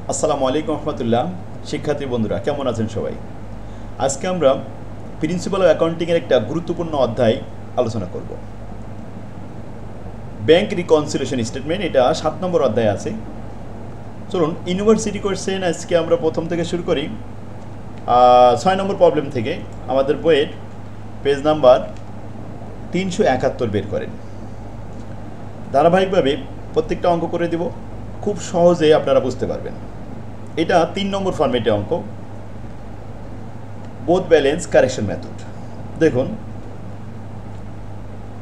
আসসালামু আলাইকুম রহমতুল্লাহ। শিক্ষার্থী বন্ধুরা কেমন আছেন সবাই? আজকে আমরা প্রিন্সিপাল অফ অ্যাকাউন্টিংয়ের একটা গুরুত্বপূর্ণ অধ্যায় আলোচনা করব। ব্যাংক রিকনসিলিয়েশন স্টেটমেন্ট, এটা 7 নম্বর অধ্যায় আছে। চলুন ইউনিভার্সিটি কোশ্চেন আজকে আমরা প্রথম থেকে শুরু করি। 6 নম্বর প্রবলেম থেকে আমাদের বইয়ের পেজ নাম্বার 371 বের করেন। ধারাবাহিকভাবে প্রত্যেকটা অঙ্ক করে দিব, খুব সহজে আপনারা বুঝতে পারবেন। এটা 3 নম্বর ফরম্যাটে অঙ্ক, বোথ ব্যালেন্স কারেকশন মেথড। দেখুন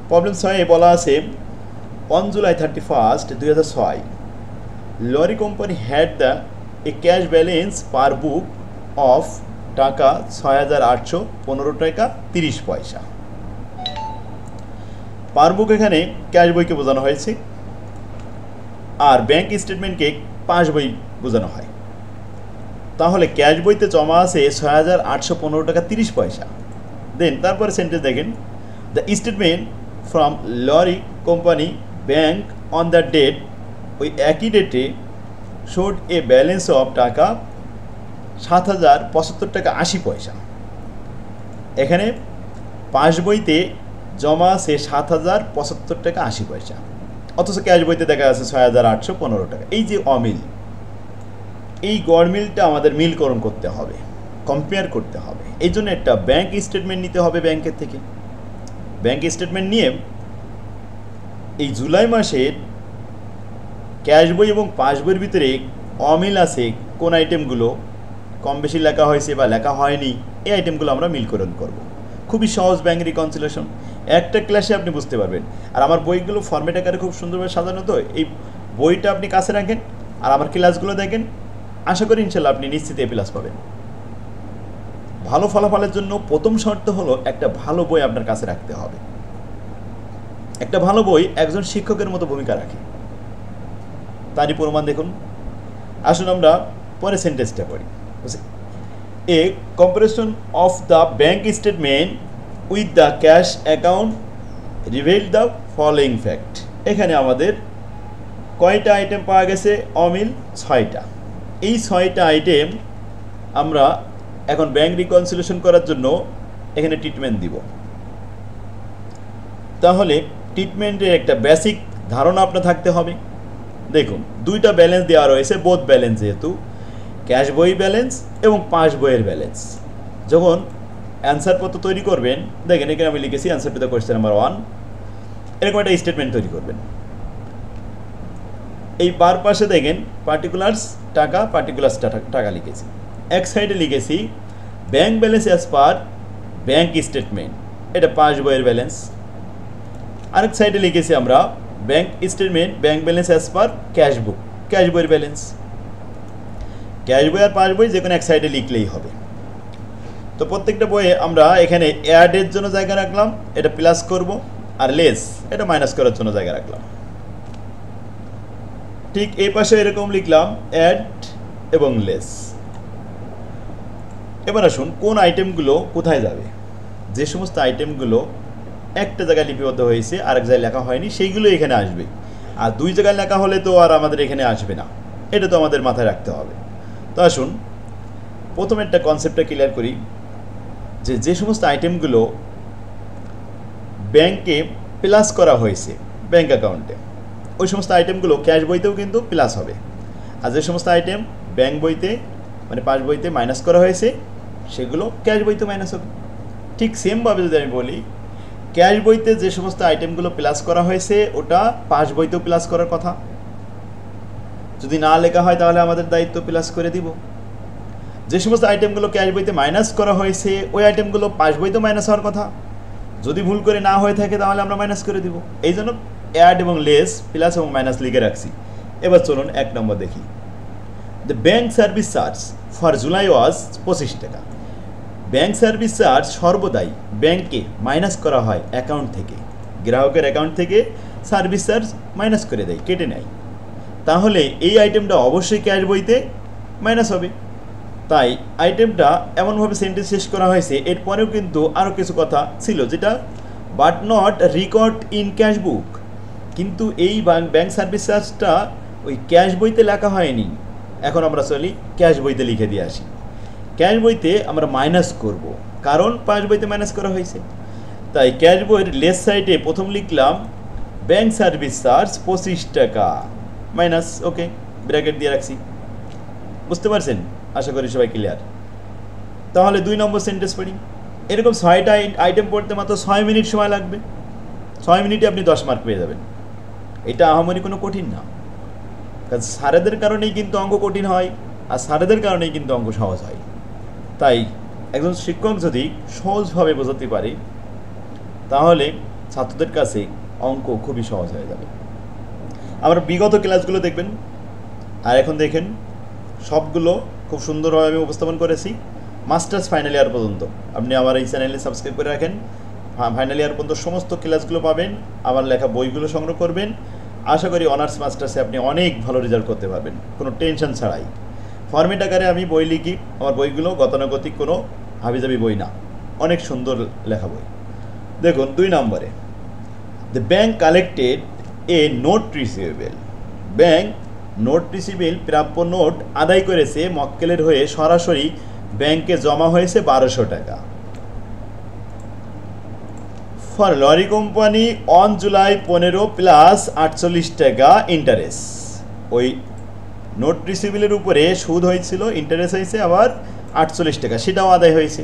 প্রবলেম 6 বলা আছে, on July 31, 2006 lorry company had the a cash balance per book of টাকা 6,815 টাকা 30 পয়সা। পার বুক এখানে ক্যাশ বইকে বোঝানো হয়েছে, আর ব্যাংক স্টেটমেন্টকে পাস বই বোঝানো হয়। তাহলে ক্যাশ বইতে জমা আছে 6,815 টাকা 30 পয়সা। দেন তারপরে সেন্টেন্স দেখেন, the statement from lorry company bank on the date, ওই একই ডেটে শোড এ ব্যালেন্স অফ টাকা 7,075 টাকা 80 পয়সা। এখানে পাস বইতে জমা আছে 7,075 টাকা 80 পয়সা, অথচ ক্যাশ বইতে দেখা আছে 6,815 টাকা। এই যে অমিল, এই গড়মিলটা আমাদের মিলকরণ করতে হবে, কম্পেয়ার করতে হবে। এই জন্য একটা ব্যাংক স্টেটমেন্ট নিতে হবে ব্যাংকের থেকে। ব্যাংক স্টেটমেন্ট নিয়ে এই জুলাই মাসের ক্যাশ বই এবং পাস বইয়ের ভিতরে অমিল আছে কোন আইটেমগুলো কম বেশি লেখা হয়েছে বা লেখা হয়নি, এই আইটেমগুলো আমরা মিলকরণ করব। খুবই সহজ ব্যাংক রিকনসিলিয়েশন, একটা ক্লাসে আপনি বুঝতে পারবেন। আর আমার বইগুলো ফরম্যাট আকারে খুব সুন্দরভাবে সাজানো, তো এই বইটা আপনি কাছে রাখেন আর আমার ক্লাসগুলো দেখেন, আশা করি ইনশাল্লাহ আপনি নিশ্চিত এ প্লাস পাবেন। ভালো ফলাফলের জন্য প্রথম শর্ত হলো একটা ভালো বই আপনার কাছে রাখতে হবে। একটা ভালো বই একজন শিক্ষকের মতো ভূমিকা রাখে, তারই প্রমাণ দেখুন। আসুন আমরা পরে সেন্টেন্সটা পড়ি। A comparison of the bank statement with the cash account reveal the following fact. এখানে আমাদের কয়টা আইটেম পাওয়া গেছে? অমিল 6টা। এই 6টা আইটেম আমরা এখন ব্যাংক রিকনসিলিয়েশন করার জন্য এখানে ট্রিটমেন্ট দিব। তাহলে ট্রিটমেন্টের একটা বেসিক ধারণা আপনার থাকতে হবে। দেখুন দুইটা ব্যালেন্স দেওয়া রয়েছে, বোথ ব্যালেন্স, যেহেতু ক্যাশ বই ব্যালেন্স এবং পাস বইয়ের ব্যালেন্স। যখন অ্যান্সারপত্র তৈরি করবেন, দেখেন এখানে আমি লিখেছি answer to the question number 1, এরকম একটা স্টেটমেন্ট তৈরি করবেন। এই পার পাশে দেখেন পার্টিকুলার্স টাকা, পার্টিকুলার্স টাকা লিখেছি। এক সাইডে লিখেছি bank balance as per bank statement, এটা পাস বইয়ের ব্যালেন্স। আরেক সাইডে লিখেছি আমরা bank statement bank balance as per cash বুক, ক্যাশ বইয়ের ব্যালেন্স। ক্যাশ বই আর পাস বই যে কোনো এক সাইডে লিখলেই হবে। তো প্রত্যেকটা বইয়ে আমরা এখানে অ্যাডের জন্য জায়গা রাখলাম, এটা প্লাস করব, আর লেস এটা মাইনাস করার জন্য জায়গা রাখলাম। ঠিক এই পাশে এরকম লিখলাম অ্যাড এবং লেস। এবার আসুন কোন আইটেমগুলো কোথায় যাবে। যে সমস্ত আইটেমগুলো একটা জায়গায় লিপিবদ্ধ হয়েছে আরেক জায়গায় লেখা হয়নি, সেইগুলো এখানে আসবে। আর দুই জায়গায় লেখা হলে তো আর আমাদের এখানে আসবে না, এটা তো আমাদের মাথায় রাখতে হবে। তো আসুন প্রথমে একটা কনসেপ্টটা ক্লিয়ার করি, যে সমস্ত আইটেমগুলো ব্যাংকে প্লাস করা হয়েছে ব্যাংক অ্যাকাউন্টে, ওই সমস্ত আইটেমগুলো ক্যাশ বইতেও কিন্তু প্লাস হবে। আর যে সমস্ত আইটেম ব্যাংক বইতে মানে পাস বইতে মাইনাস করা হয়েছে, সেগুলো ক্যাশ বইতে মাইনাস হবে। ঠিক সেমভাবে যদি আমি বলি, ক্যাশ বইতে যে সমস্ত আইটেমগুলো প্লাস করা হয়েছে ওটা পাস বইতেও প্লাস করার কথা। যদি না লেখা হয় তাহলে আমাদের দায়িত্ব প্লাস করে দিব। যে সমস্ত আইটেমগুলো ক্যাশ বইতে মাইনাস করা হয়েছে ওই আইটেমগুলো পাস বইতেও মাইনাস হওয়ার কথা। যদি ভুল করে না হয়ে থাকে তাহলে আমরা মাইনাস করে দিব। এই জন্য অ্যাড এবং লেস, প্লাস এবং মাইনাস লিখে রাখছি। এবার চলুন 1 নম্বর দেখি। The bank service charge for July was 25 taka. Bank service charge সর্বদাই ব্যাংকে মাইনাস করা হয় অ্যাকাউন্ট থেকে, গ্রাহকের অ্যাকাউন্ট থেকে সার্ভিস চার্জ মাইনাস করে দেয়, কেটে নেয়। তাহলে এই আইটেমটা অবশ্যই ক্যাশ বইতে মাইনাস হবে। তাই আইটেমটা এমনভাবে সেন্টেন্স শেষ করা হয়েছে, এরপরেও কিন্তু আরও কিছু কথা ছিল, যেটা but not record in cash বুক। কিন্তু এই ব্যাংক সার্ভিস চার্জটা ওই ক্যাশ বইতে লেখা হয়নি, এখন আমরা চলি ক্যাশ বইতে লিখে দিয়ে আসি। ক্যাশ বইতে আমরা মাইনাস করব, কারণ পাস বইতে মাইনাস করা হয়েছে। তাই ক্যাশ বইয়ের লেফট সাইডে প্রথম লিখলাম ব্যাংক সার্ভিস চার্জ 25 টাকা মাইনাস, ওকে, ব্র্যাকেট দিয়ে রাখছি। বুঝতে পারছেন? আশা করি সবাই ক্লিয়ার। তাহলে 2 নম্বর সেন্টেন্স পড়ি। এরকম 6টা আইটেম পড়তে মাত্র 6 মিনিট সময় লাগবে। 6 মিনিটে আপনি 10 মার্ক পেয়ে যাবেন। এটা আহামরি কোনো কঠিন না, কারণ স্যারেদের কারণেই কিন্তু অঙ্ক কঠিন হয়, আর স্যারেদের কারণেই কিন্তু অঙ্ক সহজ হয়। তাই একজন শিক্ষক যদি সহজভাবে বোঝাতে পারে তাহলে ছাত্রদের কাছে অঙ্ক খুবই সহজ হয়ে যাবে। আমরা বিগত ক্লাসগুলো দেখবেন, আর এখন দেখেন সবগুলো খুব সুন্দরভাবে আমি উপস্থাপন করেছি মাস্টার্স ফাইনাল ইয়ার পর্যন্ত। আপনি আমার এই চ্যানেলে সাবস্ক্রাইব করে রাখেন, ফাইনাল ইয়ার পর্যন্ত সমস্ত ক্লাসগুলো পাবেন, আমার লেখা বইগুলো সংগ্রহ করবেন। আশা করি অনার্স মাস্টার্সে আপনি অনেক ভালো রেজাল্ট করতে পারবেন কোনো টেনশন ছাড়াই। ফরম্যাট আকারে আমি বই লিখি, আমার বইগুলো গতানুগতিক কোনো হাবিজাবি বই না, অনেক সুন্দর লেখা বই। দেখুন 2 নম্বরে, the bank collected a note receivable. Bank note receivable প্রাপ্য নোট আদায় করেছে মক্কেলের হয়ে, সরাসরি ব্যাংকে জমা হয়েছে 1200 টাকা। For lorry company on July 15 plus 48 টাকা ইন্টারেস্ট। ওই নোট রিসিভেবলের উপরে সুদ হয়েছিল, ইন্টারেস্ট হয়েছে আবার 48 টাকা, সেটাও আদায় হয়েছে।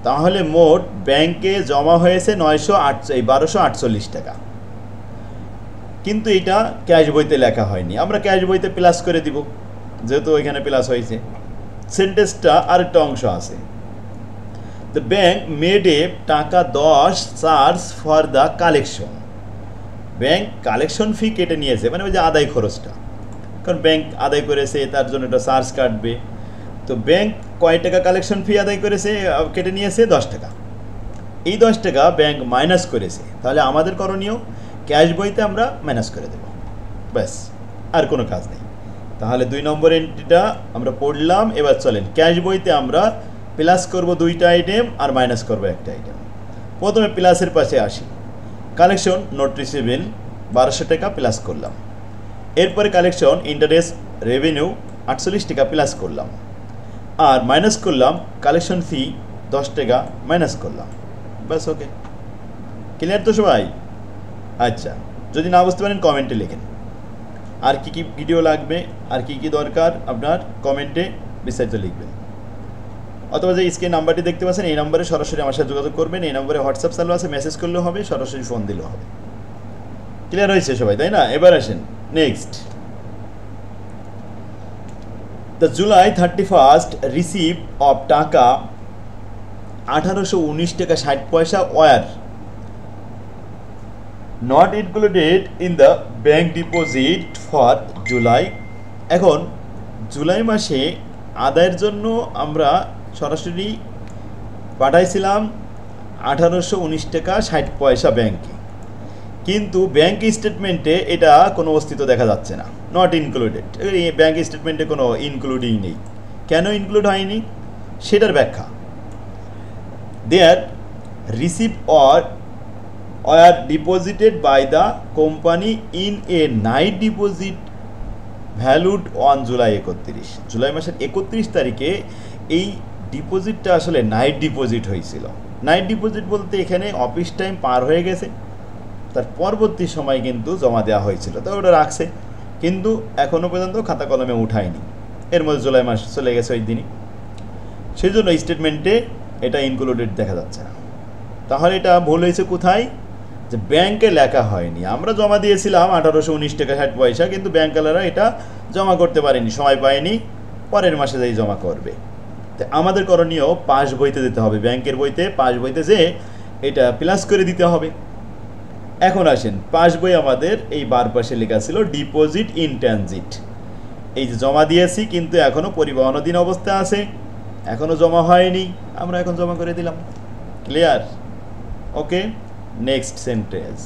তাহলে মোট ব্যাংকে জমা হয়েছে 1248 টাকা। কিন্তু এটা ক্যাশ বইতে লেখা হয়নি, আমরা ক্যাশ বইতে প্লাস করে দিব, যেহেতু ওইখানে প্লাস হয়েছে। সেন্টেন্সটা আরেকটা অংশ আছে, the bank made a taka 10 charge for the collection. Bank collection fee কেটে নিয়েছে, মানে ওই যে আদায় খরচটা, কারণ ব্যাংক আদায় করেছে তার জন্য একটা চার্জ কাটবে। তো ব্যাংক কয় টাকা কালেকশন ফি আদায় করেছে, কেটে নিয়েছে 10 টাকা। এই 10 টাকা ব্যাংক মাইনাস করেছে, তাহলে আমাদের করণীয় ক্যাশ বইতে আমরা মাইনাস করে দেব, ব্যাস, আর কোনো কাজ নেই। তাহলে 2 নম্বর এন্ট্রিটা আমরা পড়লাম। এবার চলেন ক্যাশ বইতে আমরা প্লাস করব 2টা আইটেম আর মাইনাস করব একটা আইটেম। প্রথমে প্লাসের পাশে আসি, কালেকশন নোট রিসিভেবল 1200 টাকা প্লাস করলাম। এরপরে কালেকশন ইন্টারেস্ট রেভিনিউ 48 টাকা প্লাস করলাম, আর মাইনাস করলাম কালেকশন ফি 10 টাকা মাইনাস করলাম, ব্যাস, ওকে। ক্লিয়ার তো সবাই? আচ্ছা, যদি না বুঝতে পারেন কমেন্টে লিখেন, আর কি কি ভিডিও লাগবে আর কি কি দরকার আপনার কমেন্টে বিস্তারিত লিখবেন। অথবা যে স্ক্রিন নাম্বারটি দেখতে পাচ্ছেন এই নম্বরে সরাসরি আমার সাথে যোগাযোগ করবেন। এই নম্বরে হোয়াটসঅ্যাপ চালু আছে, মেসেজ করলেও হবে, সরাসরি ফোন দিলেও হবে। ক্লিয়ার হয়েছে সবাই, তাই না? এবার আসেন next, the July 31 receive of টাকা 1819 টাকা 60 পয়সা were not included in the bank deposit for July. এখন জুলাই মাসে আদায়ের জন্য আমরা সরাসরি পাঠাইছিলাম 1819 টাকা 60 পয়সা ব্যাংকে, কিন্তু ব্যাংক স্টেটমেন্টে এটা কোনো অস্তিত্ব দেখা যাচ্ছে না, নট ইনক্লুডেড। ব্যাংক স্টেটমেন্টে কোনো ইনক্লুডিং নেই। কেন ইনক্লুড হয়নি সেটার ব্যাখ্যা, there receive or are deposited by the company in a night deposit valued on July 31। July মাসের 31 তারিখে এই ডিপোজিটটা আসলে নাইট ডিপোজিট হয়েছিল। নাইট ডিপোজিট বলতে এখানে অফিস টাইম পার হয়ে গেছে, তার পরবর্তী সময় কিন্তু জমা দেওয়া হয়েছিল, তো ওটা রাখছে, কিন্তু এখনও পর্যন্ত খাতা কলমে উঠায়নি। এর মধ্যে জুলাই মাস চলে গেছে ওই দিনই, সেই জন্য স্টেটমেন্টে এটা ইনক্লুডেড দেখা যাচ্ছে না। তাহলে এটা ভুল হয়েছে কোথায়, যে ব্যাংকে লেখা হয়নি। আমরা জমা দিয়েছিলাম 1819 টাকা 60 পয়সা, কিন্তু ব্যাংকওয়ালারা এটা জমা করতে পারেনি, সময় পায়নি, পরের মাসে যাই জমা করবে। তো আমাদের করণীয় পাস বইতে দিতে হবে, ব্যাংকের বইতে পাস বইতে যে এটা প্লাস করে দিতে হবে। এখন আসেন পাস বই, আমাদের এই বার পাশে লেখা ছিল ডিপোজিট ইন ট্রানজিট। এই যে জমা দিয়েছি কিন্তু এখনও পরিবহনাধীন অবস্থায় আছে, এখনও জমা হয়নি, আমরা এখন জমা করে দিলাম। Clear? Okay, next sentence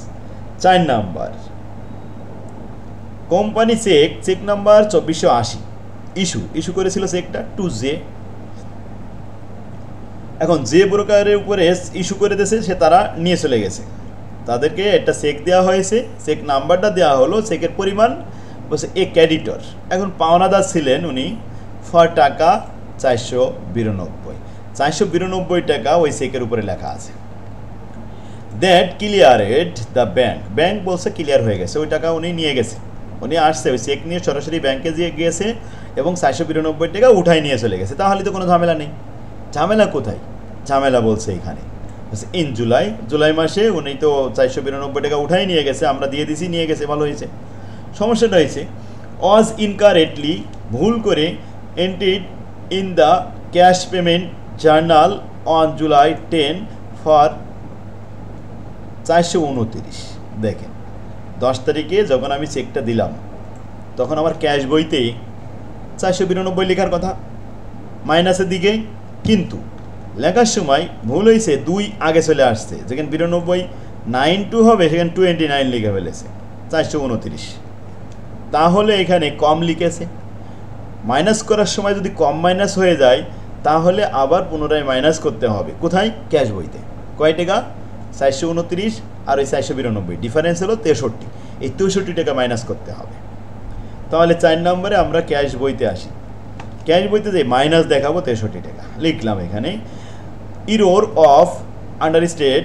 4 number, company check number 2480 issue করেছিল চেকটা টু জে। এখন যে ব্রোকারের উপরে ইস্যু করে দিয়েছে সে তারা নিয়ে চলে গেছে, তাদেরকে একটা চেক দেওয়া হয়েছে, চেক নাম্বারটা দেওয়া হলো, চেকের পরিমাণ বলছে এ ক্রেডিটর, এখন পাওনাদার ছিলেন উনি ফর টাকা 492, 492 টাকা ওই চেকের উপরে লেখা আছে। দ্যাট ক্লিয়ারেড দ্য ব্যাংক, ব্যাংক বলছে ক্লিয়ার হয়ে গেছে, ওই টাকা উনি নিয়ে গেছে, উনি আসছে ওই চেক নিয়ে সরাসরি ব্যাংকে গিয়েছে এবং 492 টাকা উঠাই নিয়ে চলে গেছে, তাহলে তো কোনো ঝামেলা নেই। ঝামেলা কোথায়? ঝামেলা বলছে এখানে ইন জুলাই, জুলাই মাসে উনি তো 492 টাকা উঠাই নিয়ে গেছে, আমরা দিয়ে দিছি, নিয়ে গেছে, ভালো হয়েছে। সমস্যাটা হয়েছে ওয়াজ ইনকারেক্টলি, ভুল করে entered in the cash payment journal on July 10 for 429। দেখেন 10 তারিখে যখন আমি চেকটা দিলাম তখন আমার ক্যাশ বইতে 492 লেখার কথা মাইনাসের দিকে, কিন্তু লেখার সময় ভুল হয়েছে, 2 আগে চলে আসছে, যেখানে 92 92 হবে সেখানে 29 লিখে ফেলেছে 429, তাহলে এখানে কম লিখেছে। মাইনাস করার সময় যদি কম মাইনাস হয়ে যায় তাহলে আবার পুনরায় মাইনাস করতে হবে, কোথায়? ক্যাশ বইতে। কয় টাকা? 429 আর ওই 492, ডিফারেন্স হলো 63, এই 63 টাকা মাইনাস করতে হবে। তাহলে 4 নম্বরে আমরা ক্যাশ বইতে আসি, ক্যাশ বইতে যে মাইনাস দেখাবো 63 টাকা লিখলাম এখানে। ইরোর অফ আন্ডারস্টেড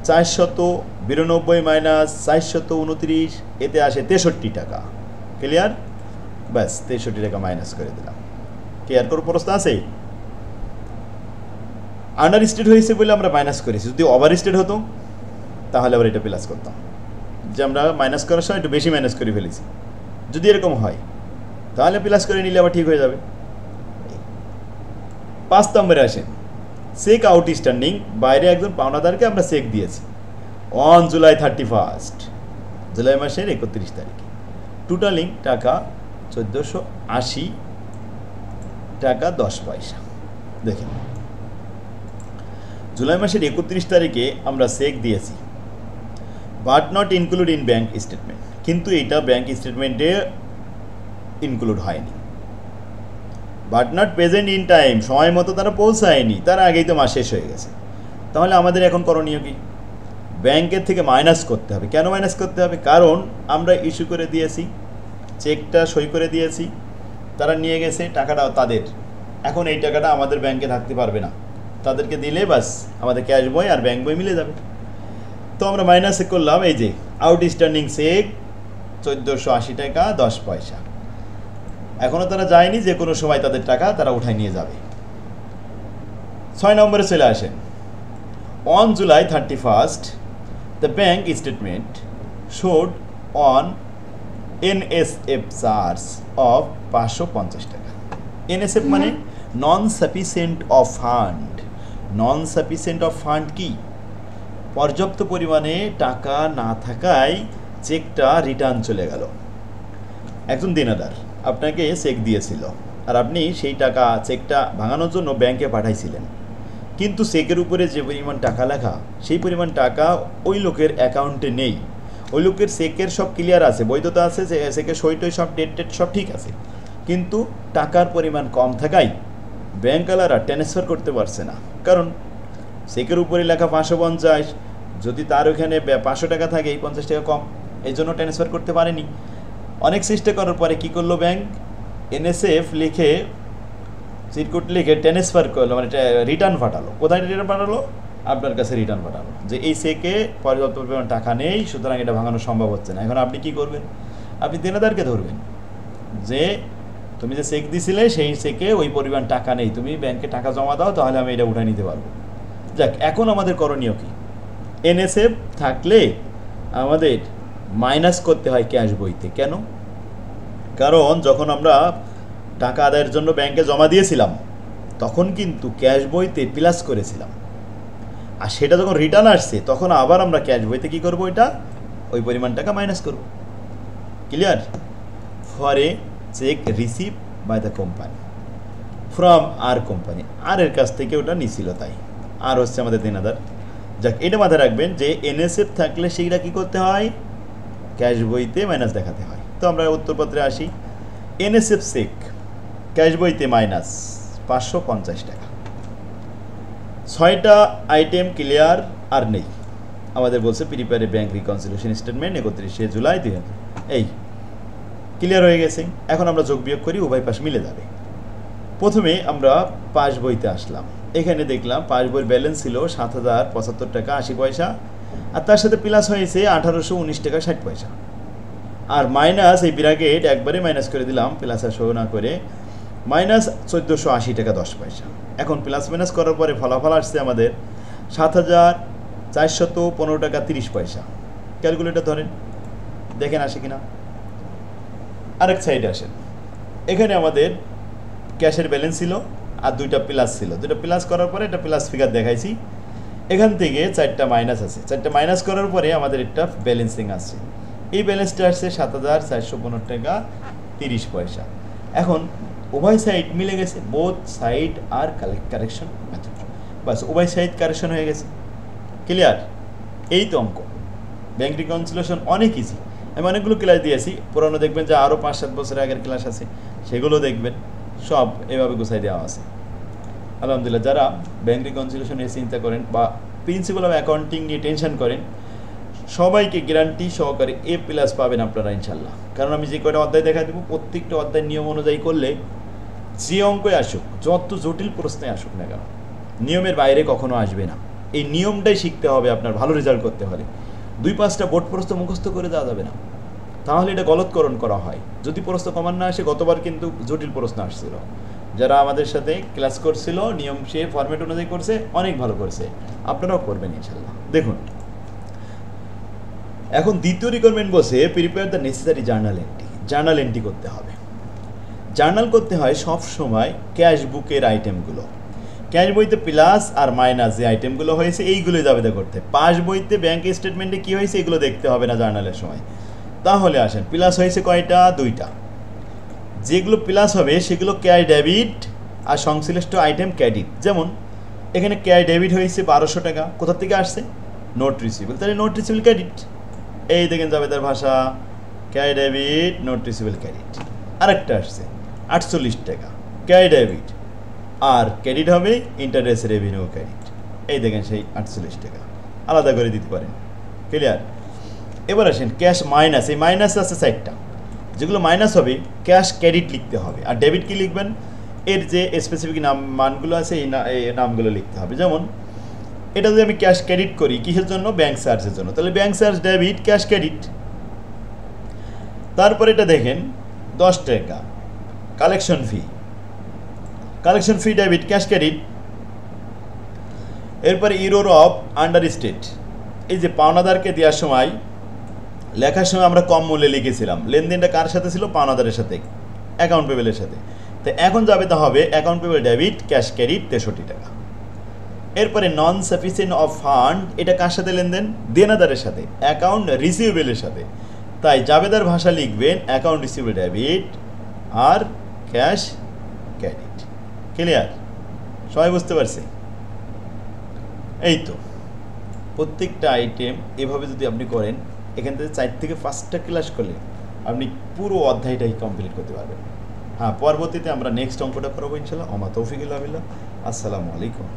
492 মাইনাস 429, এতে আসে 63 টাকা। ক্লিয়ার? ব্যাস 63 টাকা মাইনাস করে দিলাম। ক্লিয়ার করার প্রশ্ন আছে? আন্ডার স্টেট হয়েছে বলে আমরা মাইনাস করেছি, যদি ওভার স্টেট হতো তাহলে আবার এটা প্লাস করতাম, যে আমরা মাইনাস করার সময় একটু বেশি মাইনাস করে ফেলেছি, যদি এরকম হয় তাহলে প্লাস করে নিলে আবার ঠিক হয়ে যাবে। 5 নম্বরে আসেন, চেক আউটস্ট্যান্ডিং, বাইরে একজন পাওনাদারকে আমরা চেক দিয়েছি অন জুলাই 31, জুলাই মাসের 31 তারিখে, টোটালিং টাকা 1480 টাকা 10 পয়সা। দেখেন জুলাই মাসের 31 তারিখে আমরা চেক দিয়েছি, but not include in bank statement, কিন্তু এটা ব্যাঙ্ক স্টেটমেন্টে ইনক্লুড হয়নি। But not present in time, সময় মতো তারা পৌঁছায়নি, তার আগেই তো মাস শেষ হয়ে গেছে। তাহলে আমাদের এখন করণীয় কি? ব্যাংকের থেকে মাইনাস করতে হবে। কেন মাইনাস করতে হবে? কারণ আমরা ইস্যু করে দিয়েছি, চেকটা সই করে দিয়েছি, তারা নিয়ে গেছে, টাকাটা তাদের, এখন এই টাকাটা আমাদের ব্যাংকে থাকতে পারবে না, তাদেরকে দিলে বাস আমাদের ক্যাশ বই আর ব্যাংক বই মিলে যাবে। তো আমরা মাইনাসে করলাম এই যে আউটস্ট্যান্ডিং চেক 1480 টাকা 10 পয়সা, এখনও তারা যায়নি, যে কোনো সময় তাদের টাকা তারা উঠায় নিয়ে যাবে। 6 নম্বরে চলে আসেন, on July 31 the bank statement showed on NSF charge of 550 taka. NSF মানে non sufficient of fund. Non sufficient of fund কি? পর্যাপ্ত পরিমাণে টাকা না থাকায় চেকটা রিটার্ন চলে গেল। একজন দেনাদার আপনাকে চেক দিয়েছিল আর আপনি সেই টাকা, চেকটা ভাঙানোর জন্য ব্যাংকে পাঠাইছিলেন, কিন্তু চেকের উপরে যে পরিমাণ টাকা লেখা সেই পরিমাণ টাকা ওই লোকের অ্যাকাউন্টে নেই। ওই লোকের চেকের সব ক্লিয়ার আছে, বৈধতা আছে, চেকের সইটই সব ডেট সব ঠিক আছে, কিন্তু টাকার পরিমাণ কম থাকায় ব্যাংকওয়ালারা ট্রান্সফার করতে পারছে না। কারণ চেকের উপরে লেখা 550, যদি তার ওখানে 500 টাকা থাকে, এই 50 টাকা কম, এই জন্য ট্রান্সফার করতে পারেনি। অনেক চেষ্টা করার পরে কী করলো ব্যাংক? এনএসএফ লিখে, সিটকোড লিখে ট্রান্সফার করলো, মানে রিটার্ন পাঠালো। কোথায় রিটার্ন পাঠালো? আপনার কাছে রিটার্ন পাঠালো, যে এই চেকে পর্যাপ্ত পরিমাণ টাকা নেই, সুতরাং এটা ভাঙানো সম্ভব হচ্ছে না। এখন আপনি কি করবেন? আপনি দেনাদারকে ধরবেন, যে তুমি যে চেক দিছিলে সেই চেকে ওই পরিমাণ টাকা নেই, তুমি ব্যাংকে টাকা জমা দাও, তাহলে আমি এটা উঠে নিতে পারবো। যাক, এখন আমাদের করণীয় কি? এনএসএফ থাকলে আমাদের মাইনাস করতে হয় ক্যাশ বইতে। কেন? কারণ যখন আমরা টাকা আদায়ের জন্য ব্যাংকে জমা দিয়েছিলাম তখন কিন্তু ক্যাশ বইতে প্লাস করেছিলাম, আর সেটা যখন রিটার্ন আসছে তখন আবার আমরা ক্যাশ বইতে কী করবো? এটা ওই পরিমাণ টাকা মাইনাস করব। Clear? For a check receive by the company from R company, R এর কাছ থেকে ওটা নিছিল, তাই আর হচ্ছে আমাদের দেনাদার। যাক, এটা মাথায় রাখবেন যে এনএসএফ থাকলে সেইটা কী করতে হয়? ক্যাশ বইতে মাইনাস দেখাতে হয়। তো আমরা উত্তরপত্রে আসি, এনএসএফ চেক ক্যাশ বইতে মাইনাস 550 টাকা। 6টা আইটেম ক্লিয়ার আর নেই। আমাদের বলছে prepare bank reconciliation statement 31 July 2000। এই ক্লিয়ার হয়ে গেছে। এখন আমরা যোগ বিয়োগ করি, উভয় পাশ মিলে যাবে। প্রথমে আমরা পাস বইতে আসলাম, এখানে দেখলাম পাস বইয়ের ব্যালেন্স ছিল ৭,০৭৫ টাকা ৮০ পয়সা, আর তার সাথে প্লাস হয়েছে ১৮১৯ টাকা ৬০ পয়সা, আর মাইনাস এই ব্র্যাকেট একবারে মাইনাস করে দিলাম প্লাস আর শো না করে, মাইনাস ১৪৮০ টাকা ১০ পয়সা। এখন প্লাস মাইনাস করার পরে ফলাফল আসছে আমাদের ৭,৪১৫ টাকা ৩০ পয়সা। ক্যালকুলেটর ধরেন, দেখেন আসে কিনা। আরেক সাইডে আসেন, এখানে আমাদের ক্যাশের ব্যালেন্স ছিল আর দুইটা প্লাস ছিল, দুটো প্লাস করার পরে একটা প্লাস ফিগার দেখাইছি, এখান থেকে 4টা মাইনাস আছে, 4টা মাইনাস করার পরে আমাদের একটা ব্যালেন্সিং আসছে, এই ব্যালেন্সটা আসছে ৭,৪১৫ টাকা ৩০ পয়সা। এখন উভয় সাইড মিলে গেছে, বোথ সাইড আর কারেকশন মেথড, বাস উভয় সাইড কারেকশন হয়ে গেছে। ক্লিয়ার? এই তো অঙ্ক। ব্যাংক রিকনসিলিয়েশন অনেক ইজি, আমি অনেকগুলো ক্লাস দিয়েছি, পুরানো দেখবেন যে আরও ৫-৭ বছর আগের ক্লাস আছে, সেগুলো দেখবেন, সব এভাবে গুছাই দেওয়া আছে। আলহামদুলিল্লাহ, যারা ব্যাংক রিকনসিলিয়েশন নিয়ে চিন্তা করেন বা প্রিন্সিপাল অফ অ্যাকাউন্টিং নিয়ে টেনশন করেন, সবাইকে গ্যারান্টি সহকারে A+ পাবেন আপনারা ইনশাল্লাহ। কারণ আমি যে কয়টা অধ্যায় দেখা দেবো, প্রত্যেকটা অধ্যায় নিয়ম অনুযায়ী করলে যে অঙ্কই আসুক, যত জটিল প্রশ্নে আসুক না কেন, নিয়মের বাইরে কখনো আসবে না। এই নিয়মটাই শিখতে হবে আপনার ভালো রেজাল্ট করতে হলে। 2-5টা বোর্ড প্রশ্ন মুখস্থ করে দেওয়া যাবে না, তাহলে এটা গলতকরণ করা হয়। যদি প্রশ্ন কমান না আসে, গতবার কিন্তু জটিল প্রশ্ন আসছিল, যারা আমাদের সাথে ক্লাস করছিল নিয়ম সে ফরম্যাট অনুযায়ী করছে, অনেক ভালো করছে, আপনারাও করবেন ইনশাল্লাহ। দেখুন, এখন দ্বিতীয় রিকোয়ারমেন্ট বসে prepare the necessary journal entry. Journal entry করতে হবে। জার্নাল করতে হয় সব সময় ক্যাশ বুকের আইটেমগুলো, ক্যাশ বইতে প্লাস আর মাইনাস যে আইটেমগুলো হয়েছে এইগুলোই জাবেদা করতে। পাস বইতে ব্যাংক স্টেটমেন্টে কী হয়েছে এগুলো দেখতে হবে না জার্নালের সময়। তাহলে আসেন, প্লাস হয়েছে কয়টা? 2টা। যেগুলো প্লাস হবে সেগুলো ক্যাশ ডেবিট আর সংশ্লিষ্ট আইটেম ক্রেডিট। যেমন এখানে ক্যাশ ডেবিট হয়েছে ১২০০ টাকা, কোথা থেকে আসছে? নোট রিসিভেবল, তাহলে নোট রিসিভেবল ক্রেডিট। এই দেখেন জাবেদার ভাষা, cash debit note receivable credit. আরেকটা আসছে ৪৮ টাকা, ক্যাশ ডেবিট আর ক্রেডিট হবে ইন্টারেস্ট রেভিনিউ ক্রেডিট। এই দেখেন সেই ৪৮ টাকা, আলাদা করে দিতে পারেন। ক্লিয়ার? এবার আসেন ক্যাশ মাইনাস, এই মাইনাস আছে 4টা, যেগুলো মাইনাস হবে ক্যাশ ক্রেডিট লিখতে হবে, আর ডেবিট কি লিখবেন? এর যে স্পেসিফিক মানগুলো আছে এই নামগুলো লিখতে হবে। যেমন এটা যদি আমি ক্যাশ ক্রেডিট করি, কিসের জন্য? ব্যাংক চার্জের জন্য, তাহলে bank charge debit, cash credit. তারপরে এটা দেখেন 10 টাকা কালেকশন ফি, কালেকশন ফি ডেবিট, ক্যাশ ক্রেডিট। এরপরে ইউরোর অফ আন্ডার স্টেট, এই যে পাওনাদারকে দেওয়ার সময় লেখার সময় আমরা কম মূল্যে লিখেছিলাম, লেনদেনটা কার সাথে ছিল? পাওনাদারের সাথে, অ্যাকাউন্ট পেবেলের সাথে। তো এখন যাবে তা হবে account payable debit, cash credit 63 টাকা। এরপরে নন সাফিসিয়েন্ট অফ ফান্ড, এটা কার সাথে লেনদেন? দেনাদারের সাথে, অ্যাকাউন্ট রিসিভেবলের সাথে। তাই জাবেদার ভাষা লিখবেন অ্যাকাউন্ট রিসিভেবল ডেবিট আর ক্যাশ ক্রেডিট। ক্লিয়ার? সবাই বুঝতে পারছে? এই তো প্রত্যেকটা আইটেম এভাবে যদি আপনি করেন, এখান থেকে 4 থেকে 5টা ক্লাস করলে আপনি পুরো অধ্যায়টাই কমপ্লিট করতে পারবেন। হ্যাঁ, পরবর্তীতে আমরা নেক্সট অঙ্কটা করবো ইনশাল্লাহ। ওমা তৌফিকুল্লাহ বিল্লাহ। আসসালামু আলাইকুম।